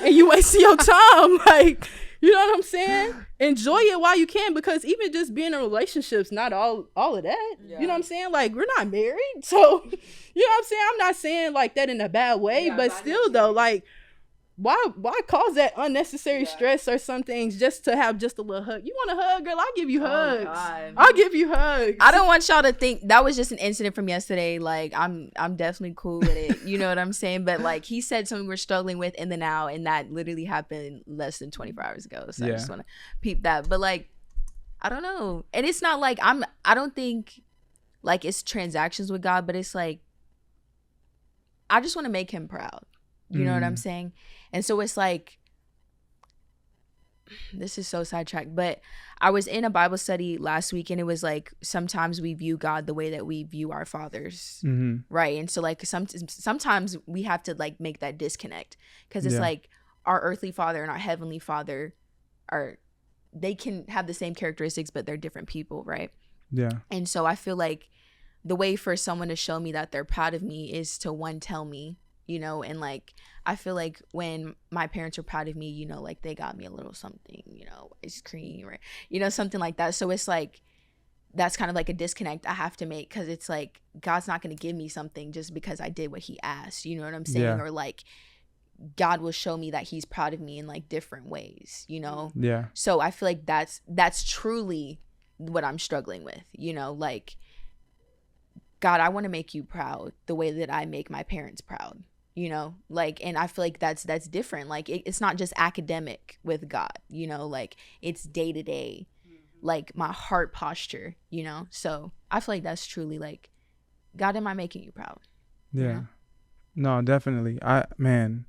and you wasting your time, like, you know what I'm saying? Enjoy it while you can, because even just being in relationships, not all of that. Yeah. You know what I'm saying? Like, we're not married. So, you know what I'm saying? I'm not saying like that in a bad way, yeah, but still though, like, why cause that unnecessary stress or some things just to have just a little hug? You want a hug, girl? I'll give you hugs. God. I'll give you hugs. I don't want y'all to think that was just an incident from yesterday. Like, I'm definitely cool with it. You know what I'm saying? But like, he said something we're struggling with in the now, and that literally happened less than 24 hours ago. So I just want to peep that. But like, I don't know. And it's not like I don't think like it's transactions with God, but it's like, I just want to make him proud. You know what I'm saying? And so it's like, this is so sidetracked, but I was in a Bible study last week, and it was like, sometimes we view God the way that we view our fathers, right? And so like sometimes we have to like make that disconnect, because it's like our earthly father and our heavenly father they can have the same characteristics, but they're different people, right? Yeah. And so I feel like the way for someone to show me that they're proud of me is to, one, tell me, you know, and like, I feel like when my parents are proud of me, you know, like they got me a little something, you know, ice cream, or, you know, something like that. So it's like, that's kind of like a disconnect I have to make, because it's like, God's not going to give me something just because I did what he asked, you know what I'm saying? Yeah. Or like, God will show me that he's proud of me in like different ways, you know? Yeah. So I feel like that's truly what I'm struggling with, you know, like, God, I want to make you proud the way that I make my parents proud. You know, like, and I feel like that's different. Like, it's not just academic with God, you know, like it's day to day, like my heart posture, you know? So I feel like that's truly like, God, am I making you proud? Yeah. You know? No, definitely. Man,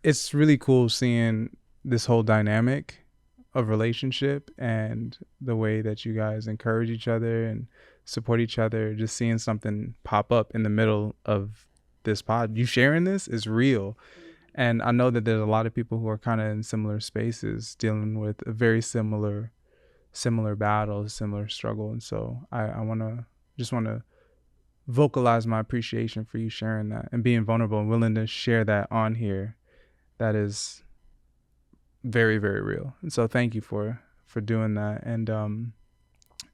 it's really cool seeing this whole dynamic of relationship and the way that you guys encourage each other and support each other. Just seeing something pop up in the middle of this pod, you sharing this is real. And I know that there's a lot of people who are kind of in similar spaces dealing with a very similar battle, similar struggle. And so I just want to vocalize my appreciation for you sharing that and being vulnerable and willing to share that on here. That is very, very real. And so thank you for doing that. And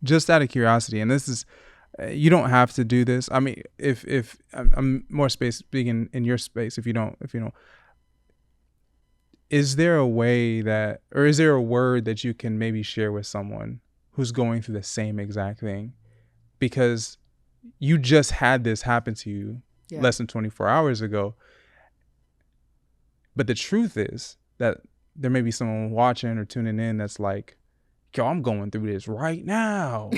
just out of curiosity, and this is, you don't have to do this. I mean, if I'm more speaking in your space, if you don't, is there a way that, or is there a word that you can maybe share with someone who's going through the same exact thing? Because you just had this happen to you less than 24 hours ago. But the truth is that there may be someone watching or tuning in that's like, yo, I'm going through this right now.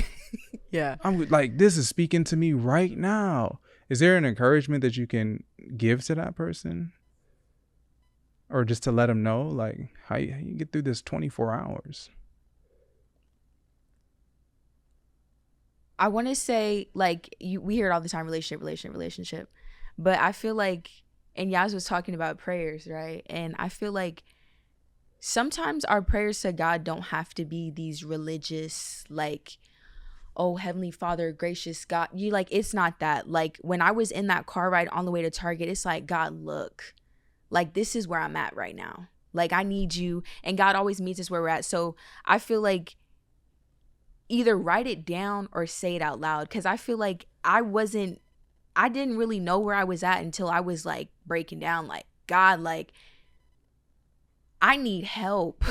Yeah. I'm like, this is speaking to me right now. Is there an encouragement that you can give to that person? Or just to let them know, like, how you get through this 24 hours? I want to say, like, we hear it all the time, relationship. But I feel like, and Yaz was talking about prayers, right? And I feel like sometimes our prayers to God don't have to be these religious, like, oh, Heavenly Father, gracious God. You like, it's not that. Like, when I was in that car ride on the way to Target, it's like, God, look, like, this is where I'm at right now. Like, I need you. And God always meets us where we're at. So I feel like either write it down or say it out loud. Because I feel like I didn't really know where I was at until I was like breaking down, like, God, like, I need help.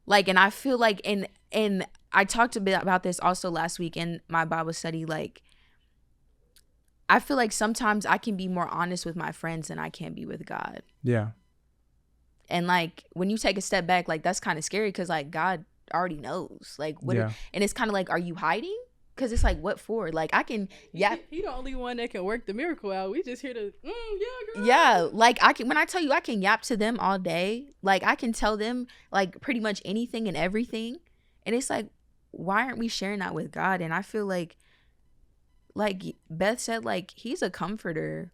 Like, and I feel like, and I talked a bit about this also last week in my Bible study. Like, I feel like sometimes I can be more honest with my friends than I can be with God. Yeah. And like, when you take a step back, like, that's kind of scary, because like, God already knows, like, what, and it's kind of like, are you hiding? Because it's like, what for? Like, I can, he the only one that can work the miracle out. We just here to, girl. Yeah, like, when I tell you, I can yap to them all day. Like, I can tell them like pretty much anything and everything. And it's like, why aren't we sharing that with God? And I feel like Beth said, like, he's a comforter.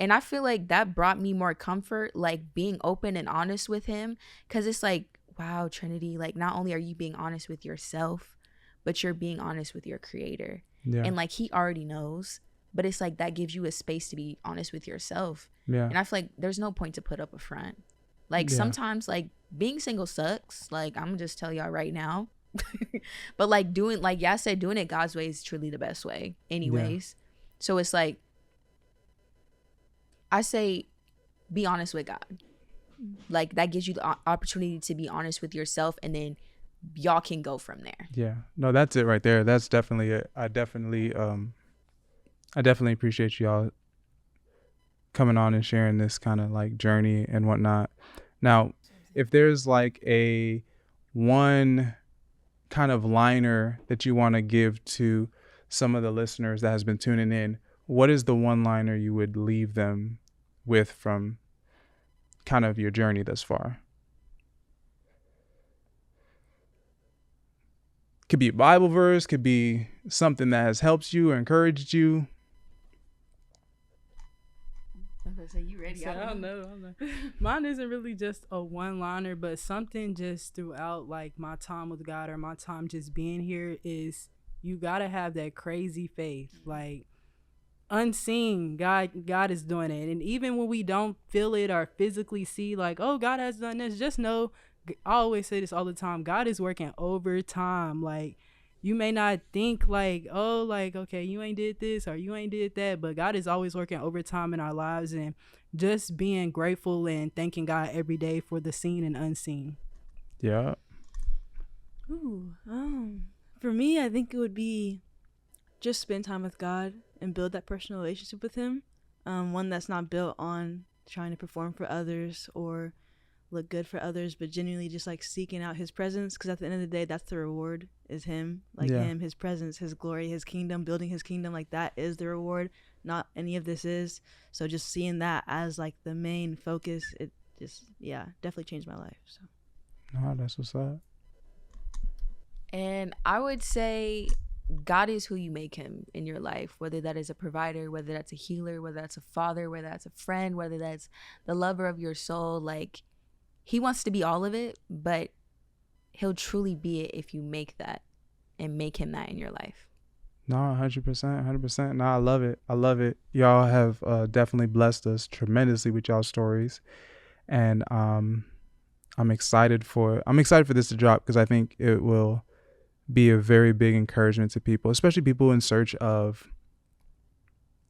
And I feel like that brought me more comfort, like being open and honest with him. Because it's like, wow, Trinity, like, not only are you being honest with yourself, but you're being honest with your creator. Yeah. And like he already knows, but it's like that gives you a space to be honest with yourself. Yeah. And I feel like there's no point to put up a front. Like sometimes like being single sucks. Like I'm gonna just tell y'all right now. But like doing, like y'all said, doing it God's way is truly the best way anyways. So it's like, I say be honest with God. Like that gives you the opportunity to be honest with yourself, and then y'all can go from there. Yeah. No, that's it right there. That's definitely it. I definitely appreciate y'all coming on and sharing this kind of like journey and whatnot. Now, if there's like a one kind of liner that you want to give to some of the listeners that has been tuning in, what is the one liner you would leave them with from kind of your journey thus far? Could be a Bible verse, could be something that has helped you or encouraged you. So you ready? I don't know. Mine isn't really just a one-liner, but something just throughout like my time with God or my time just being here is you gotta have that crazy faith. Like unseen, God is doing it. And even when we don't feel it or physically see like, oh, God has done this, just know, I always say this all the time, God is working overtime. Like you may not think like, oh, like, okay, you ain't did this or you ain't did that, but God is always working overtime in our lives, and just being grateful and thanking God every day for the seen and unseen. Yeah. Ooh, for me, I think it would be just spend time with God and build that personal relationship with him. One that's not built on trying to perform for others or look good for others, but genuinely just like seeking out his presence, because at the end of the day, that's the reward, is him, like him, his presence, his glory, his kingdom, building his kingdom. Like that is the reward, not any of this is. So just seeing that as like the main focus, it just definitely changed my life. So No, that's what's up. And I would say God is who you make him in your life, whether that is a provider, whether that's a healer, whether that's a father, whether that's a friend, whether that's the lover of your soul. Like he wants to be all of it, but he'll truly be it if you make that and make him that in your life. No, 100%. No, I love it. Y'all have definitely blessed us tremendously with y'all's stories. And I'm excited for this to drop, because I think it will be a very big encouragement to people, especially people in search of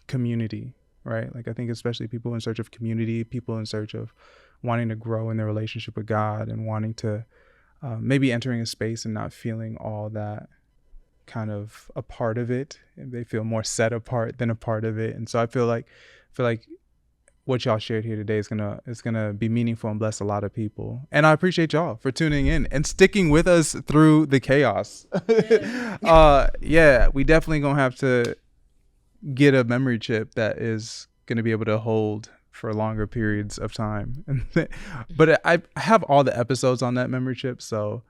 community, right? Like I think especially people in search of community, people in search of wanting to grow in their relationship with God and wanting to maybe entering a space and not feeling all that kind of a part of it. And they feel more set apart than a part of it. And so I feel like what y'all shared here today is gonna be meaningful and bless a lot of people. And I appreciate y'all for tuning in and sticking with us through the chaos. We definitely gonna have to get a memory chip that is gonna be able to hold for longer periods of time. But I have all the episodes on that memory chip, so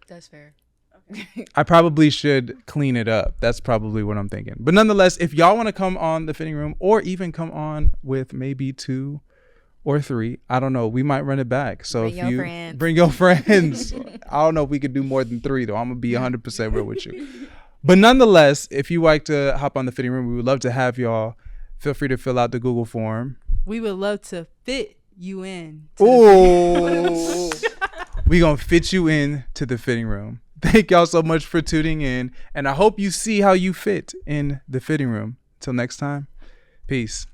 That's fair. I probably should clean it up. That's probably what I'm thinking. But nonetheless, if y'all want to come on the fitting room, or even come on with maybe 2 or 3, I don't know, we might run it back. So bring your friends. I don't know if we could do more than 3 though. I'm gonna be 100% real with you. But nonetheless, if you like to hop on the fitting room, we would love to have y'all. Feel free to fill out the Google form. We would love to fit you in. Oh, we gonna fit you in to the fitting room. Thank y'all so much for tuning in, and I hope you see how you fit in the fitting room. Till next time, peace.